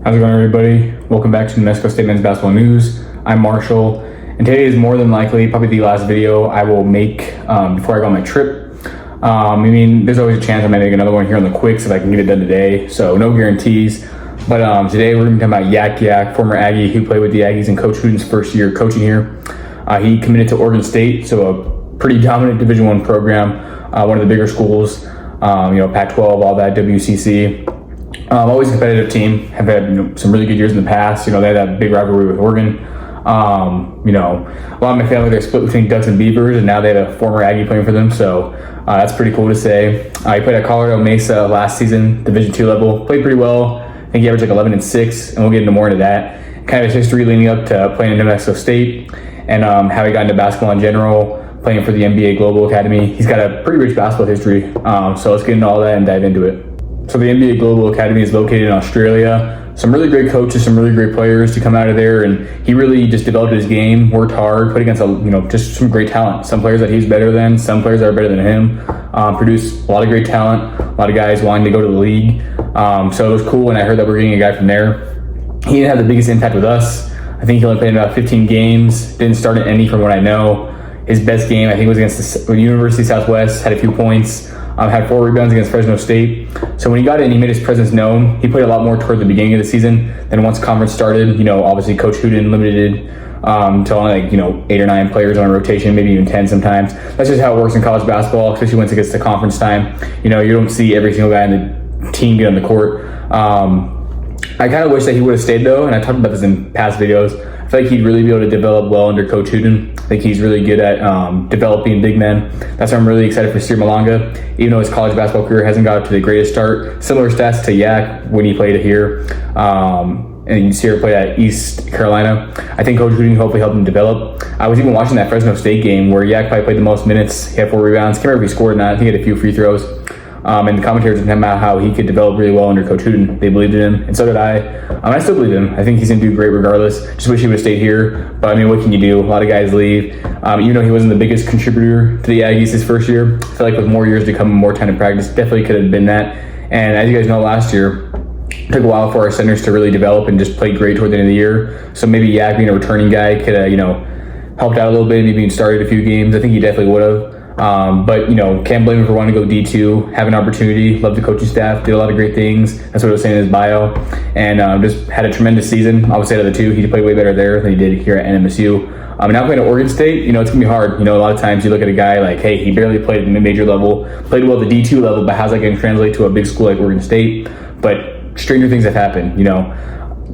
How's it going, everybody? Welcome back to New Mexico State Men's Basketball News. I'm Marshall, and today is more than likely probably the last video I will make before I go on my trip. There's always a chance I might make another one here on the quicks if I can get it done today, so no guarantees. But today we're going to be talking about Yaak Yaak, former Aggie who played with the Aggies in Coach Huden's first year coaching here. He committed to Oregon State, so a pretty dominant Division I program, one of the bigger schools, Pac-12, all that, WCC. Always a competitive team. Have had some really good years in the past. They had that big rivalry with Oregon. A lot of my family, they're split between Ducks and Beavers, and now they have a former Aggie playing for them. So that's pretty cool to say. He played at Colorado Mesa last season, Division II level. Played pretty well. I think he averaged like 11-6, and we'll get into more into that. Kind of his history leading up to playing in New Mexico State, and how he got into basketball in general, playing for the NBA Global Academy. He's got a pretty rich basketball history. So let's get into all that and dive into it. So the NBA Global Academy is located in Australia. Some really great coaches, some really great players to come out of there, and he really just developed his game, worked hard, played against just some great talent. Some players that he's better than, some players that are better than him. Produced a lot of great talent, a lot of guys wanting to go to the league. So it was cool when I heard that we're getting a guy from there. He didn't have the biggest impact with us. I think he only played in about 15 games. Didn't start in any from what I know. His best game, I think, was against the University of Southwest. Had a few points. Had 4 rebounds against Fresno State. So when he got in, he made his presence known. He played a lot more toward the beginning of the season. Then once conference started, obviously Coach Huden limited to only 8 or 9 players on a rotation, maybe even 10 sometimes. That's just how it works in college basketball, especially once it gets to conference time. You don't see every single guy in the team get on the court. I kind of wish that he would have stayed though, and I talked about this in past videos. I feel like he'd really be able to develop well under Coach Huden. I think he's really good at developing big men. That's why I'm really excited for Seer Malanga. Even though his college basketball career hasn't got to the greatest start, similar stats to Yaak when he played here. And Seer played at East Carolina. I think Coach Huden hopefully helped him develop. I was even watching that Fresno State game where Yaak probably played the most minutes. He had 4 rebounds. Can't remember if he scored or not. I think he had a few free throws. And the commentators were talking about how he could develop really well under Coach Huden. They believed in him, and so did I. I still believe in him. I think he's going to do great regardless. Just wish he would have stayed here. But, what can you do? A lot of guys leave. Even though he wasn't the biggest contributor to the Aggies his first year, I feel like with more years to come and more time in practice, definitely could have been that. And as you guys know, last year, it took a while for our centers to really develop and just play great toward the end of the year. So maybe Yaak, being a returning guy, could have, helped out a little bit, maybe even started a few games. I think he definitely would have. But can't blame him for wanting to go D2, have an opportunity, love the coaching staff, did a lot of great things. That's what it was saying in his bio. And just had a tremendous season. Obviously, out of the two, he played way better there than he did here at NMSU. And now playing at Oregon State, it's going to be hard. A lot of times you look at a guy like, hey, he barely played at the major level, played well at the D2 level, but how's that going to translate to a big school like Oregon State? But stranger things have happened,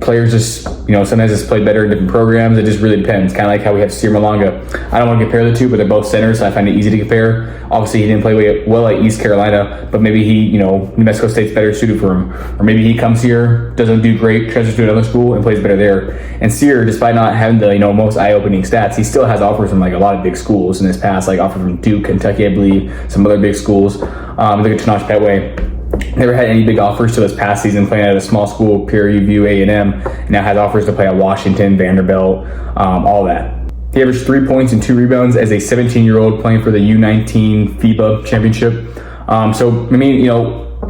Players just, sometimes just play better in different programs. It just really depends. Kind of like how we have Seer Malanga. I don't want to compare the two, but they're both centers, so I find it easy to compare. Obviously, he didn't play well at East Carolina, but maybe he, New Mexico State's better suited for him. Or maybe he comes here, doesn't do great, transfers to another school, and plays better there. And Seer, despite not having the, most eye-opening stats, he still has offers from, a lot of big schools in his past, offer from Duke, Kentucky, I believe, some other big schools. Look at Tanoch Petway. Never had any big offers to this past season, playing at a small school, Prairie View A&M. Now has offers to play at Washington, Vanderbilt, all that. He averaged 3 points and 2 rebounds as a 17-year-old playing for the U19 FIBA championship.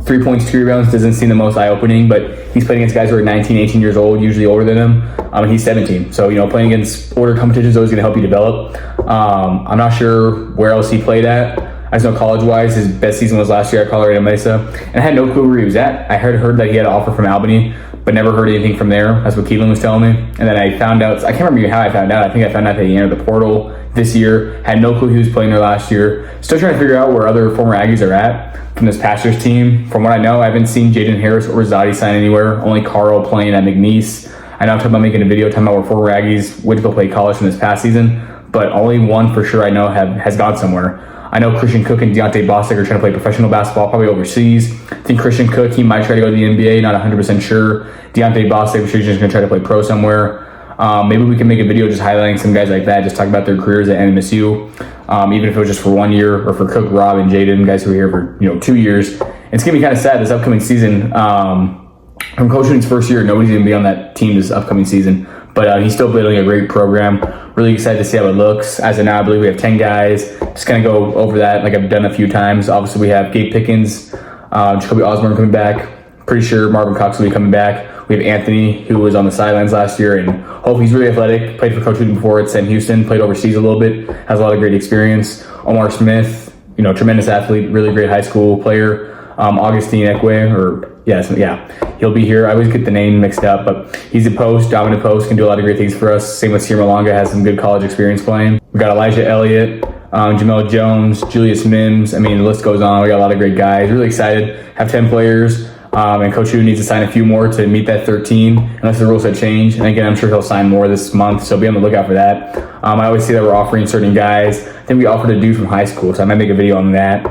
3 points, 2 rebounds doesn't seem the most eye-opening, but he's playing against guys who are 19, 18 years old, usually older than him, and he's 17. So, playing against older competition is always going to help you develop. I'm not sure where else he played at. I just know college-wise, his best season was last year at Colorado Mesa, and I had no clue where he was at. I heard that he had an offer from Albany, but never heard anything from there. That's what Keelan was telling me. And then I found out, I can't remember how I found out. I think I found out that he entered the portal this year. Had no clue he was playing there last year. Still trying to figure out where other former Aggies are at from this past year's team. From what I know, I haven't seen Jaden Harris or Zadi sign anywhere. Only Carl playing at McNeese. I know I'm talking about making a video talking about where former Aggies went to go play college from this past season, but only one for sure I know has gone somewhere. I know Christian Cook and Deontay Bostic are trying to play professional basketball, probably overseas. I think Christian Cook, he might try to go to the NBA, not 100% sure. Deontay Bostic, I'm sure he's just going to try to play pro somewhere. Maybe we can make a video just highlighting some guys like that, just talk about their careers at NMSU, even if it was just for 1 year, or for Cook, Rob, and Jaden, guys who were here for 2 years. It's going to be kind of sad this upcoming season. From Coach Huden's first year, nobody's going to be on that team this upcoming season. But he's still building a great program. Really excited to see how it looks. As of now, I believe we have 10 guys. Just kind of go over that like I've done a few times. Obviously, we have Gabe Pickens, Jacoby Osborne coming back. Pretty sure Marvin Cox will be coming back. We have Anthony, who was on the sidelines last year, and Hope, he's really athletic, played for Coach Wooten before at St. Houston, played overseas a little bit, has a lot of great experience. Omar Smith, tremendous athlete, really great high school player. Augustine Ekwe, he'll be here. I always get the name mixed up, but he's a post, dominant post, can do a lot of great things for us. Same with Sierra Malanga, has some good college experience playing. We got Elijah Elliott, Jamel Jones, Julius Mims. I mean, the list goes on. We got a lot of great guys. Really excited. Have 10 players. And Coach Hu needs to sign a few more to meet that 13, unless the rules have changed. And again, I'm sure he'll sign more this month, so be on the lookout for that. I always see that we're offering certain guys. I think we offered a dude from high school, so I might make a video on that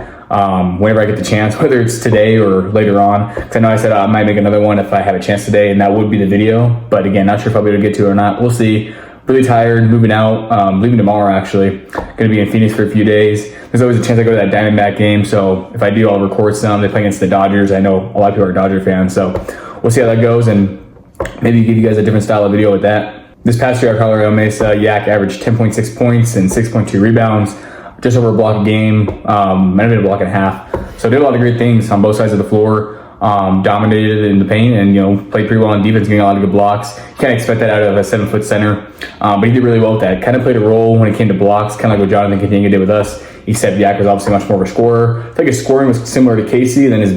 whenever I get the chance, whether it's today or later on. Because I know I said I might make another one if I have a chance today, and that would be the video. But again, not sure if I'll be able to get to it or not. We'll see. Really tired, moving out, leaving tomorrow actually. Gonna be in Phoenix for a few days. There's always a chance I go to that Diamondback game, so if I do, I'll record some. They play against the Dodgers. I know a lot of people are Dodger fans, so we'll see how that goes, and maybe give you guys a different style of video with that. This past year at Colorado Mesa, Yak averaged 10.6 points and 6.2 rebounds, just over a block a game, might have been a block and a half. So did a lot of great things on both sides of the floor. Dominated in the paint and played pretty well on defense, getting a lot of good blocks. You can't expect that out of a 7-foot center, but he did really well with that. Kind of played a role when it came to blocks, kind of like what Jonathan Cantinga did with us, except Yak was obviously much more of a scorer. I think his scoring was similar to Casey, and then his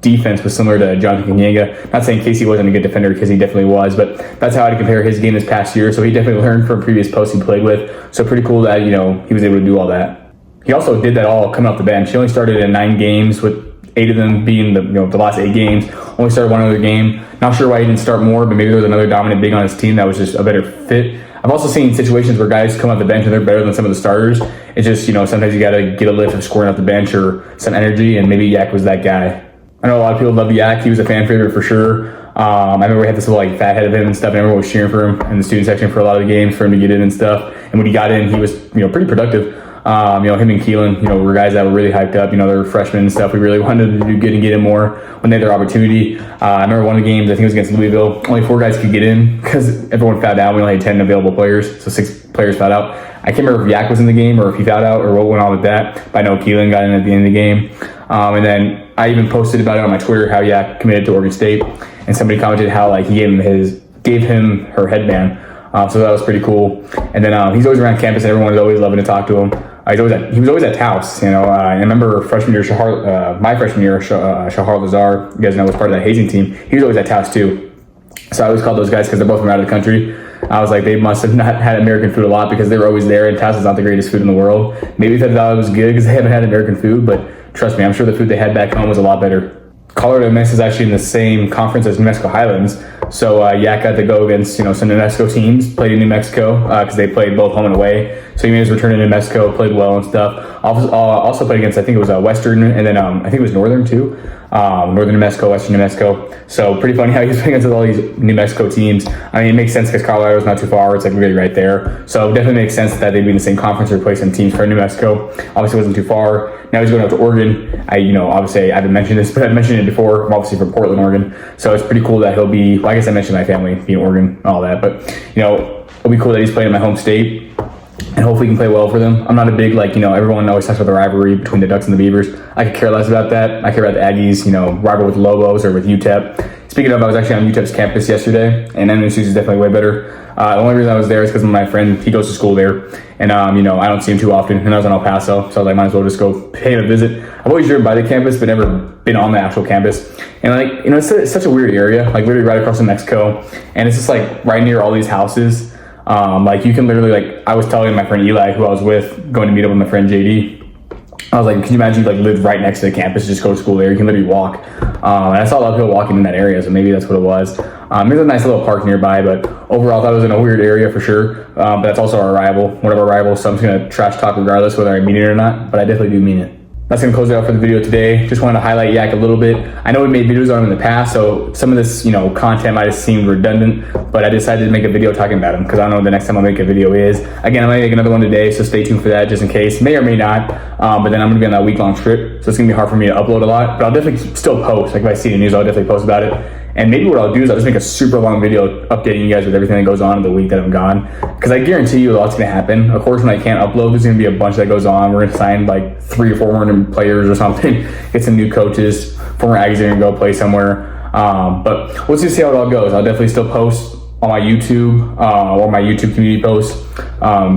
defense was similar to Jonathan Cantinga. Not saying Casey wasn't a good defender, because he definitely was, but that's how I'd compare his game this past year. So he definitely learned from previous posts he played with. So pretty cool that he was able to do all that. He also did that all coming off the bench. He only started in 9 games, with 8 of them being the last 8 games. Only started one other game. Not sure why he didn't start more, but maybe there was another dominant big on his team that was just a better fit. I've also seen situations where guys come off the bench and they're better than some of the starters. It's just, sometimes you got to get a lift of scoring off the bench or some energy, and maybe Yak was that guy. I know a lot of people love Yak. He was a fan favorite for sure. I remember we had this little fat head of him and stuff, and everyone was cheering for him in the student section for a lot of the games for him to get in and stuff. And when he got in, he was pretty productive. Him and Keelan, were guys that were really hyped up. They were freshmen and stuff. We really wanted to do good and get in more when they had their opportunity. I remember one of the games, I think it was against Louisville, only 4 guys could get in because everyone fouled out. We only had 10 available players, so 6 players fouled out. I can't remember if Yak was in the game or if he fouled out or what went on with that, but I know Keelan got in at the end of the game. And then I even posted about it on my Twitter, how Yak committed to Oregon State, and somebody commented how he gave him her headband. So that was pretty cool. And then he's always around campus, and everyone is always loving to talk to him. He was always at Taos. I remember freshman year, my freshman year, Shahar Lazar, you guys know, was part of that hazing team. He was always at Taos too. So I always called those guys, because they're both from out of the country, I was like, they must have not had American food a lot, because they were always there, and Taos is not the greatest food in the world. Maybe they thought it was good because they haven't had American food, but trust me, I'm sure the food they had back home was a lot better. Colorado Mesa is actually in the same conference as New Mexico Highlands, so Yak got to go against some New Mexico teams, played in New Mexico because they played both home and away. So he made his return to New Mexico, played well and stuff. Also played against, I think it was Western, and then I think it was Northern too. Northern New Mexico, Western New Mexico. So pretty funny how he's playing against all these New Mexico teams. I mean, it makes sense because Colorado's not too far. It's really right there. So it definitely makes sense that they'd be in the same conference or play some teams for New Mexico. Obviously, it wasn't too far. Now he's going out to Oregon. Obviously, I haven't mentioned this, but I've mentioned it before. I'm obviously from Portland, Oregon. So it's pretty cool that he'll be, I guess I mentioned my family being Oregon and all that, but, it'll be cool that he's playing in my home state, and hopefully he can play well for them. I'm not a big, everyone always talks about the rivalry between the Ducks and the Beavers. I could care less about that. I care about the Aggies, rival with Lobos or with UTEP. Speaking of, I was actually on UTEP's campus yesterday, and MSU's is definitely way better. The only reason I was there is because my friend, he goes to school there, and I don't see him too often, and I was in El Paso, so I was like, might as well just go pay him a visit. I've always driven by the campus, but never been on the actual campus. And it's such a weird area, literally right across from Mexico, and it's just right near all these houses. You can literally, I was telling my friend Eli, who I was with, going to meet up with my friend JD, I was like, can you imagine you live right next to the campus, just go to school there? You can literally walk. And I saw a lot of people walking in that area, so maybe that's what it was. There's a nice little park nearby, but overall I thought it was in a weird area for sure. But that's also our rival, one of our rivals, so I'm just gonna trash talk regardless whether I mean it or not, but I definitely do mean it. That's going to close it out for the video today. Just wanted to highlight Yak a little bit. I know we made videos on him in the past, so some of this, content might have seemed redundant, but I decided to make a video talking about him because I don't know when the next time I'll make a video is. Again, I might make another one today, so stay tuned for that just in case. May or may not, but then I'm going to be on that week-long trip, so it's going to be hard for me to upload a lot, but I'll definitely still post. If I see the news, I'll definitely post about it. And maybe what I'll do is I'll just make a super long video updating you guys with everything that goes on in the week that I'm gone. Because I guarantee you a lot's going to happen. Of course, when I can't upload, there's going to be a bunch that goes on. We're going to sign 300 or 400 players or something. Get some new coaches. Former Aggies are going to go play somewhere. But let's just see how it all goes. I'll definitely still post on my YouTube or my YouTube community posts,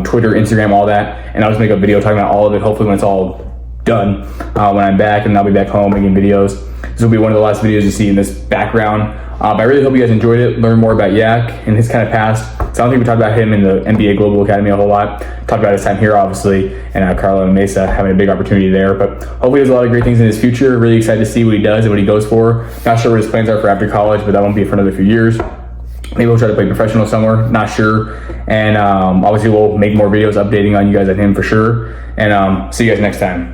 Twitter, Instagram, all that, and I'll just make a video talking about all of it. Hopefully when it's all done, when I'm back, and I'll be back home making videos. This will be one of the last videos you see in this background. I really hope you guys enjoyed it, learn more about Yak and his kind of past. So I don't think we talked about him in the NBA Global Academy a whole lot. Talked about his time here, obviously, and Colorado Mesa, having a big opportunity there. But hopefully there's a lot of great things in his future. Really excited to see what he does and what he goes for. Not sure what his plans are for after college, but that won't be for another few years. Maybe we'll try to play professional somewhere, not sure. And obviously we'll make more videos updating on you guys and him for sure. And see you guys next time.